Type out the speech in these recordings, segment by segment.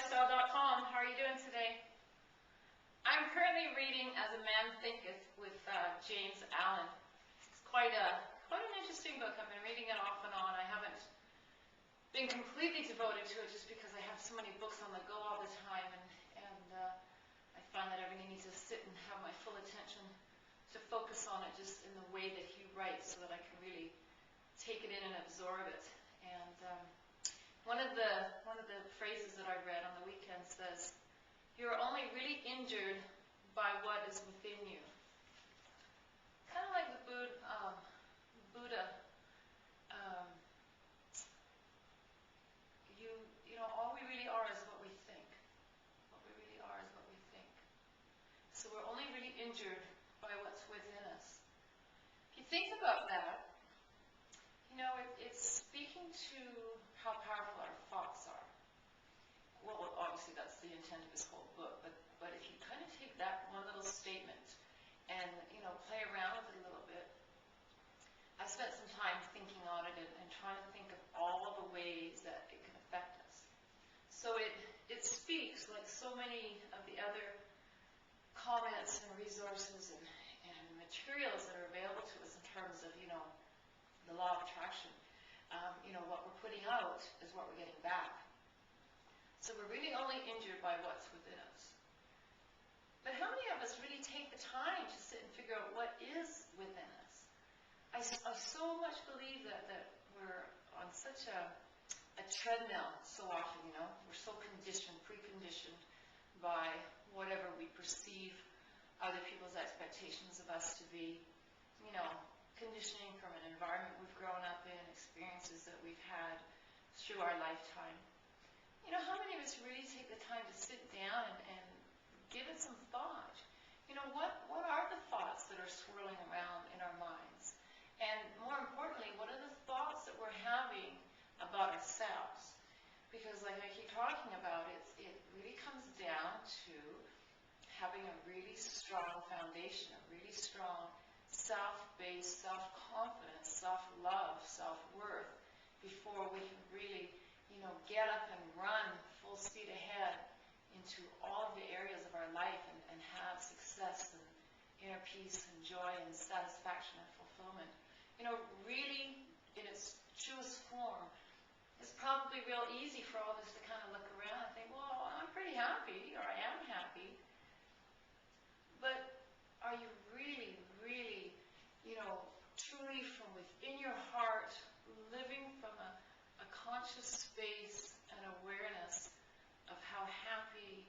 BattyeLifestyle.com. How are you doing today? I'm currently reading As a Man Thinketh with James Allan. It's quite an interesting book. I've been reading it off and on. I haven't been completely devoted to it just because I have so many books on the go all the time, and I find that I really need to sit and have my full attention to focus on it just in the way that he writes so that I can really take it in and absorb it. And one of the phrases that I read on the weekend says, "You're only really injured by what is within you." Kind of like the Buddha. You know, all we really are is what we think. What we really are is what we think. So we're only really injured by what's within us. If you think about that, you know, it's speaking to how powerful our thoughts are. Well, obviously that's the intent of this whole book, but if you kind of take that one little statement and, you know, play around with it a little bit, I spent some time thinking on it and trying to think of all of the ways that it can affect us. So it speaks, like so many of the other comments and resources and materials that are available to us in terms of, you know, the law of attraction. You know, what we're putting out is what we're getting back. So we're really only injured by what's within us. But how many of us really take the time to sit and figure out what is within us? I so much believe that we're on such a treadmill so often, you know. We're so conditioned, preconditioned by whatever we perceive other people's expectations of us to be, you know, conditioning from an environment we've grown up in, experiences that we've had through our lifetime. You know, how many of us really take the time to sit down and give it some thought? You know, what are the thoughts that are swirling around in our minds? And more importantly, what are the thoughts that we're having about ourselves? Because like I keep talking about, it really comes down to having a really strong foundation, a really strong self-based, self-confidence, self-love, self-worth, before we can really, you know, get up and run full speed ahead into all of the areas of our life and have success and inner peace and joy and satisfaction and fulfillment. You know, really, in its truest form, it's probably real easy for all of us to kind of look around and think, well, I'm pretty happy, or I am happy. But are you really, really, you know, truly from within your heart, living from a conscious space and awareness of how happy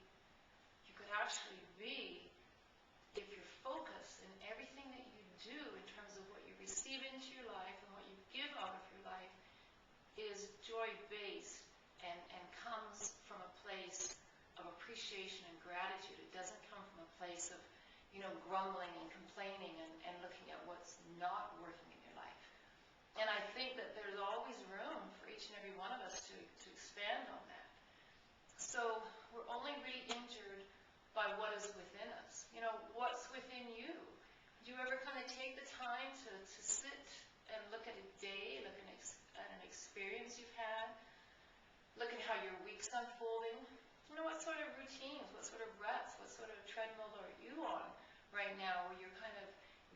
you could actually be if you're focused in everything that you do in terms of what you receive into your life and what you give out of your life is joy-based and comes from a place of appreciation and gratitude. It doesn't come from a place of, you know, grumbling and complaining and looking at what's not working in your life. And I think that there's always room for each and every one of us to expand on that. So we're only really injured by what is within us. You know, what's within you? Do you ever kind of take the time to sit and look at a day, look at an experience you've had, look at how your week's unfolding? You know, what sort of routines, what sort of ruts, what sort of treadmill are you on right now, where you're kind of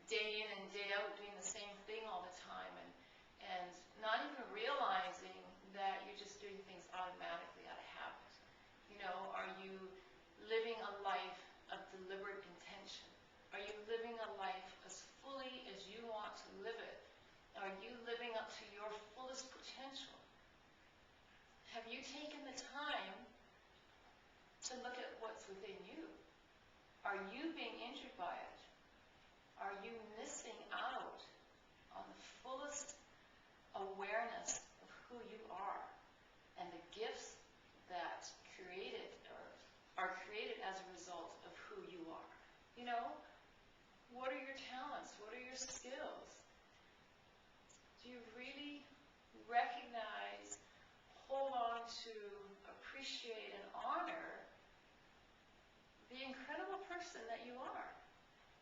day in and day out doing the same thing all the time and not even realizing that you're just doing things automatically out of habit? You know, are you living a life of deliberate intention? Are you living a life as fully as you want to live it? Are you living up to your fullest potential? Have you taken the time to look at what's within you? Are you being injured by it? Are you missing out on the fullest awareness of who you are and the gifts that are created as a result of who you are? You know, what are your talents? What are your skills? Do you really recognize, hold on to, appreciate, and honor the incredible person that you are?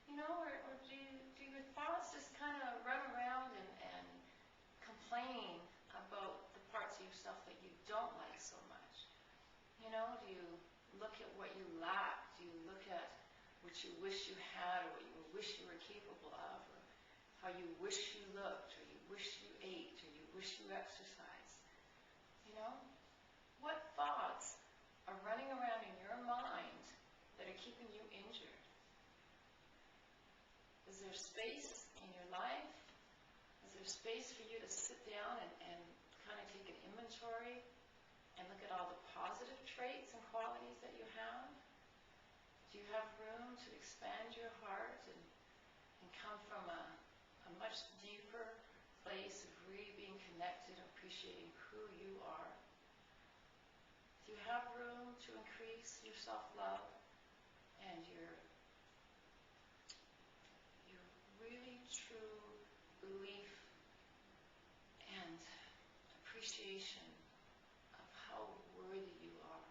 You know, or do your thoughts just kind of run around and complain about the parts of yourself that you don't like so much? You know, do do you look at what you lack? Do you look at what you wish you had, or what you wish you were capable of, or how you wish you looked, or you wish you ate, or you wish you exercised? You know? What thoughts are running around in your mind that are keeping you injured? Is there space in your life? Is there space for you to sit down and kind of take an inventory and look at all the positive traits and qualities that you have? Do you have room to expand your heart and come from a much deeper place of really being connected and appreciating who you are? Do you have room to increase your self-love and your really true belief and appreciation of how worthy you are,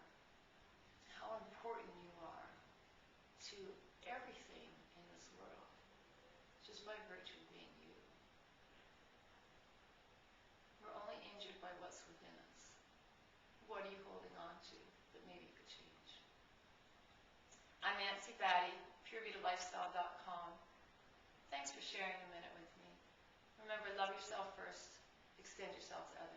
how important you are to everything in this world, just by virtue of being you? We're only injured by what's within us. What are you holding on to that maybe could change? I'm Nancy Battye, PureVitaLifestyle.com. Thanks for sharing a minute with me. Remember, love yourself first, extend yourself to others.